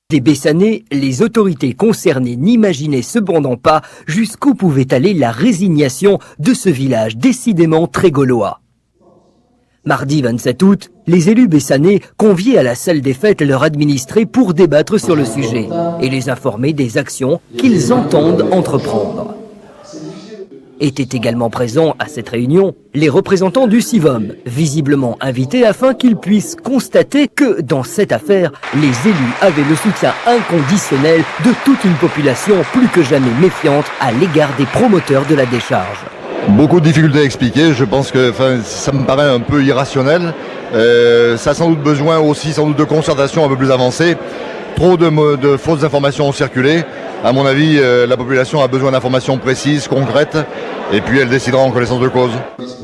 Des Bessanais, les autorités concernées n'imaginaient cependant pas jusqu'où pouvait aller la résignation de ce village décidément très gaulois. Mardi 27 août, les élus bessanais conviaient à la salle des fêtes leurs administrés pour débattre sur le sujet et les informer des actions qu'ils entendent entreprendre. Étaient également présents à cette réunion les représentants du CIVOM, visiblement invités afin qu'ils puissent constater que dans cette affaire, les élus avaient le soutien inconditionnel de toute une population plus que jamais méfiante à l'égard des promoteurs de la décharge. Beaucoup de difficultés à expliquer, je pense que ça me paraît un peu irrationnel. Ça a sans doute besoin aussi de concertation un peu plus avancée. Trop de fausses informations ont circulé. À mon avis, la population a besoin d'informations précises, concrètes, et puis elle décidera en connaissance de cause.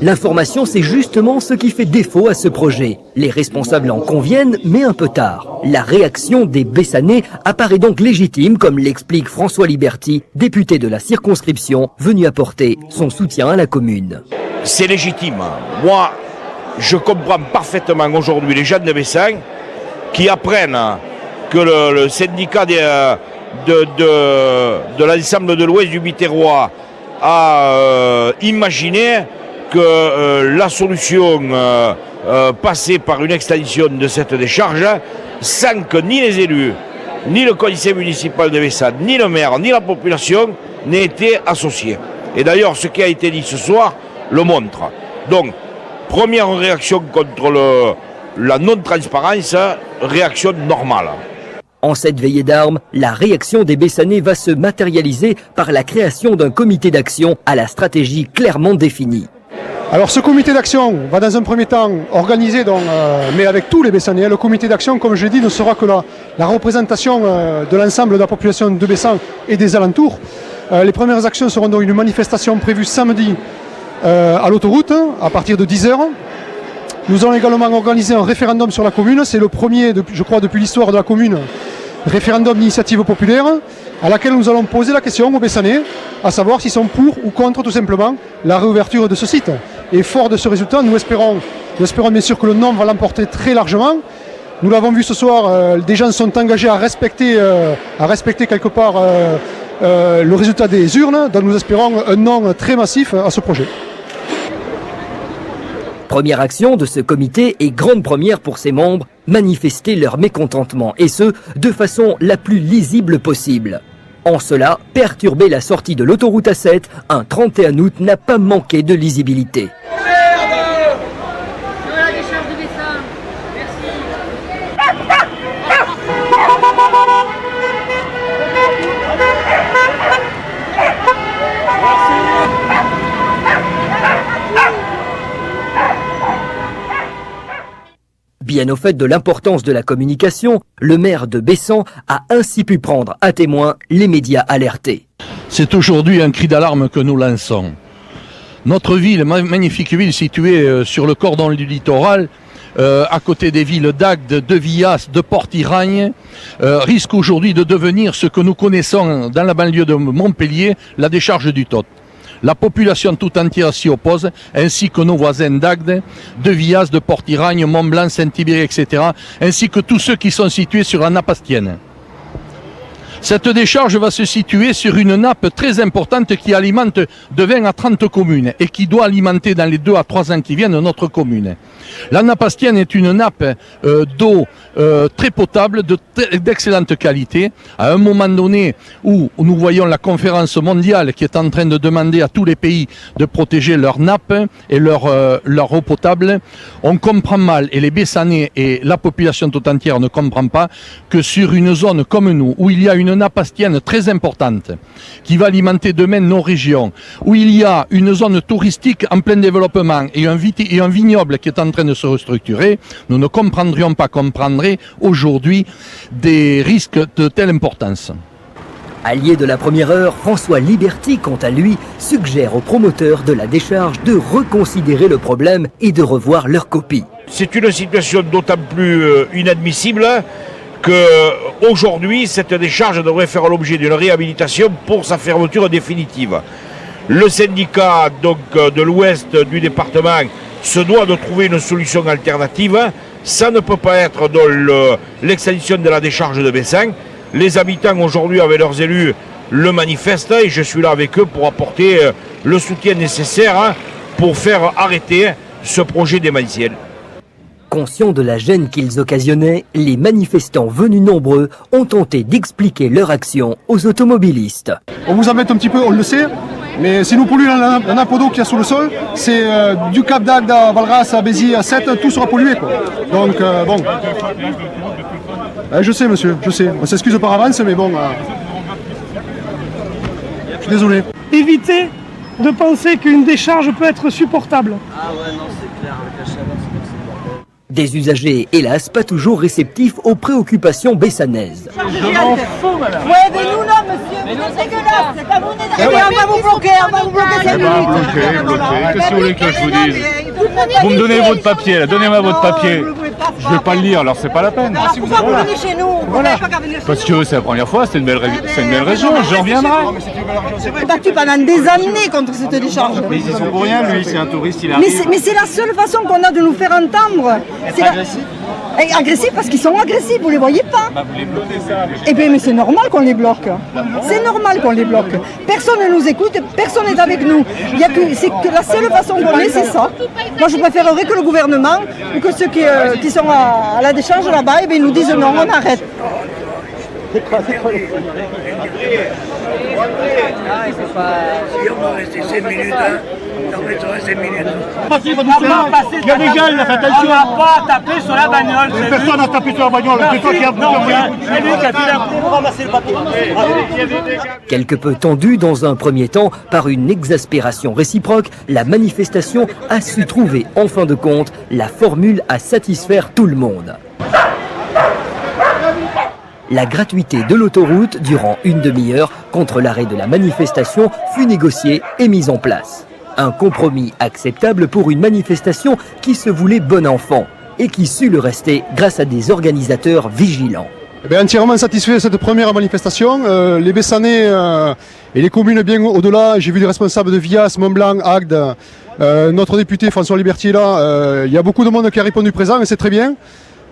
L'information, c'est justement ce qui fait défaut à ce projet. Les responsables en conviennent, mais un peu tard. La réaction des Bessanais apparaît donc légitime, comme l'explique François Liberty, député de la circonscription, venu apporter son soutien à la commune. C'est légitime. Moi, je comprends parfaitement aujourd'hui les jeunes de Bessin qui apprennent que le syndicat de l'ensemble de l'Ouest du Biterrois a imaginé que la solution passait par une extension de cette décharge sans que ni les élus, ni le conseil municipal de Bessane, ni le maire, ni la population n'aient été associés. Et d'ailleurs, ce qui a été dit ce soir le montre. Donc, première réaction contre la non-transparence, réaction normale. En cette veillée d'armes, la réaction des Bessanais va se matérialiser par la création d'un comité d'action à la stratégie clairement définie. Alors ce comité d'action va dans un premier temps organiser, mais avec tous les Bessanais. Le comité d'action, comme je l'ai dit, ne sera que la représentation de l'ensemble de la population de Bessan et des alentours. Les premières actions seront donc une manifestation prévue samedi à l'autoroute à partir de 10h. Nous allons également organiser un référendum sur la commune. C'est le premier, je crois, depuis l'histoire de la commune, référendum d'initiative populaire, à laquelle nous allons poser la question aux Bessanais, à savoir s'ils sont pour ou contre tout simplement la réouverture de ce site. Et fort de ce résultat, nous espérons bien sûr que le non va l'emporter très largement. Nous l'avons vu ce soir, des gens sont engagés à respecter quelque part le résultat des urnes, donc nous espérons un non très massif à ce projet. Première action de ce comité et grande première pour ses membres, manifester leur mécontentement, et ce, de façon la plus lisible possible. En cela, perturber la sortie de l'autoroute A7, un 31 août n'a pas manqué de lisibilité. Bien au fait de l'importance de la communication, le maire de Bessan a ainsi pu prendre à témoin les médias alertés. C'est aujourd'hui un cri d'alarme que nous lançons. Notre ville, magnifique ville située sur le cordon du littoral, à côté des villes d'Agde, de Villas, de Port-Iragne, risque aujourd'hui de devenir ce que nous connaissons dans la banlieue de Montpellier, la décharge du Tot. La population tout entière s'y oppose, ainsi que nos voisins d'Agde, de Villas, de Port-Iragne, Mont-Blanc, Saint-Thibéry, etc., ainsi que tous ceux qui sont situés sur la nappe astienne. Cette décharge va se situer sur une nappe très importante qui alimente de 20 à 30 communes et qui doit alimenter dans les 2 à 3 ans qui viennent notre commune. La nappe astienne est une nappe d'eau très potable, d'excellente qualité. À un moment donné où nous voyons la conférence mondiale qui est en train de demander à tous les pays de protéger leur nappe et leur eau potable, on comprend mal, et les Bessanais et la population tout entière ne comprend pas, que sur une zone comme nous, où il y a une nappe astienne très importante, qui va alimenter demain nos régions, où il y a une zone touristique en plein développement et un vignoble qui est en train de se restructurer, nous ne comprendrions pas qu'on prendrait aujourd'hui des risques de telle importance. Allié de la première heure, François Liberty, quant à lui, suggère aux promoteurs de la décharge de reconsidérer le problème et de revoir leur copie. C'est une situation d'autant plus inadmissible qu'aujourd'hui, cette décharge devrait faire l'objet d'une réhabilitation pour sa fermeture définitive. Le syndicat donc, de l'ouest du département se doit de trouver une solution alternative. Ça ne peut pas être dans l'extradition de la décharge de Bessin. Les habitants aujourd'hui avec leurs élus le manifestent et je suis là avec eux pour apporter le soutien nécessaire pour faire arrêter ce projet démentiel. Conscients de la gêne qu'ils occasionnaient, les manifestants venus nombreux ont tenté d'expliquer leur action aux automobilistes. On vous embête un petit peu, on le sait, mais si nous polluons la nappe d'eau qu'il y a sous le sol, c'est du Cap d'Agde à Valras, à Béziers, à Sète, tout sera pollué, quoi. Donc bon. Je sais monsieur, je sais. On s'excuse par avance, mais bon. Je suis désolé. Évitez de penser qu'une décharge peut être supportable. Ah ouais, non, c'est clair, avec la chaleur, c'est bon. Des usagers, hélas, pas toujours réceptifs aux préoccupations bessanaises. Ouais, mais nous non, monsieur, vous êtes dégueulasse, c'est pas vous. On va vous bloquer, 5 minutes. Qu'est-ce que vous voulez que je vous dise? Vous me donnez votre papier, là, donnez-moi votre papier. Je vais pas le lire, alors c'est pas la peine. Pourquoi vous venez chez nous? Parce que c'est la première fois, c'est une belle région, j'en reviendrai. Battu pendant des années contre cette décharge. Mais ils y sont pour rien, lui, c'est un touriste, il Mais c'est la seule façon qu'on a de nous faire entendre. C'est agressif. Agressif parce qu'ils sont agressifs, vous les voyez pas. Vous les bloquez ça. Eh bien, mais c'est normal qu'on les bloque. C'est normal qu'on les bloque. Personne ne nous écoute, personne n'est avec nous. C'est que la seule façon qu'on ait, c'est ça. Moi, je préférerais que le gouvernement ou que ceux qui sont à la décharge là-bas, eh bien, nous disent non, on arrête. Si on va rester 5 minutes, on restera 5 minutes. Il y a des gueules, faites attention. On n'a pas tapé sur la bagnole. Personne n'a tapé sur la bagnole, c'est toi qui as c'est lui qui a fait la coup pour ramasser le papier. Quelque peu tendue dans un premier temps par une exaspération réciproque, la manifestation a su trouver en fin de compte la formule à satisfaire tout le monde. La gratuité de l'autoroute durant une demi-heure contre l'arrêt de la manifestation fut négociée et mise en place. Un compromis acceptable pour une manifestation qui se voulait bon enfant et qui sut le rester grâce à des organisateurs vigilants. Entièrement satisfait de cette première manifestation. Les Bessanais et les communes bien au-delà, j'ai vu les responsables de Vias, Mont-Blanc, Agde, notre député François Libertier là, il y a beaucoup de monde qui a répondu présent et c'est très bien.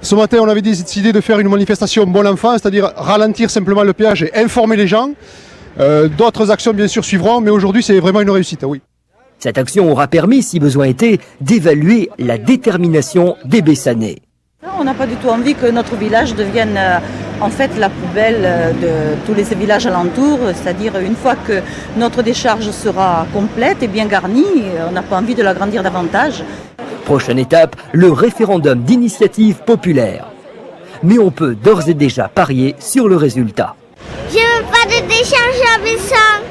Ce matin, on avait décidé de faire une manifestation bon enfant, c'est-à-dire ralentir simplement le péage et informer les gens. D'autres actions, bien sûr, suivront, mais aujourd'hui, c'est vraiment une réussite, oui. Cette action aura permis, si besoin était, d'évaluer la détermination des Bessanais. On n'a pas du tout envie que notre village devienne en fait la poubelle de tous les villages alentours, c'est-à-dire une fois que notre décharge sera complète et bien garnie, on n'a pas envie de l'agrandir davantage. Prochaine étape, le référendum d'initiative populaire. Mais on peut d'ores et déjà parier sur le résultat. Je veux pas de décharge à Bessin.